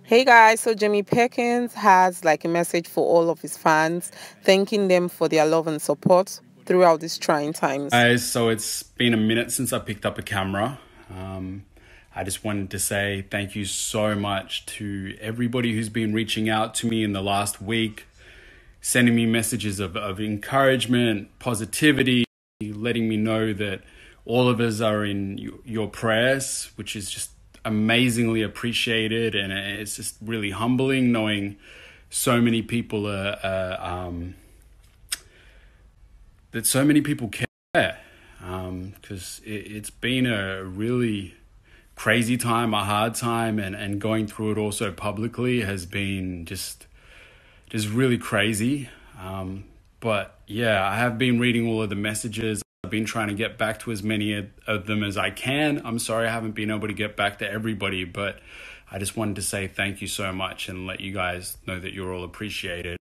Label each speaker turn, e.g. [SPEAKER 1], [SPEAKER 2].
[SPEAKER 1] Hey guys, so Jamie Perkins has like a message for all of his fans, thanking them for their love and support throughout these trying times.
[SPEAKER 2] Guys, so it's been a minute since I picked up a camera. I just wanted to say thank you so much to everybody who's been reaching out to me in the last week, sending me messages of encouragement, positivity, letting me know that all of us are in your prayers, which is just amazingly appreciated. And it's just really humbling knowing so many people that so many people care, because it's been a really crazy time, a hard time, and going through it also publicly has been just really crazy. But yeah, I have been reading all of the messages. I've been trying to get back to as many of them as I can. I'm sorry I haven't been able to get back to everybody, but I just wanted to say thank you so much and let you guys know that you're all appreciated.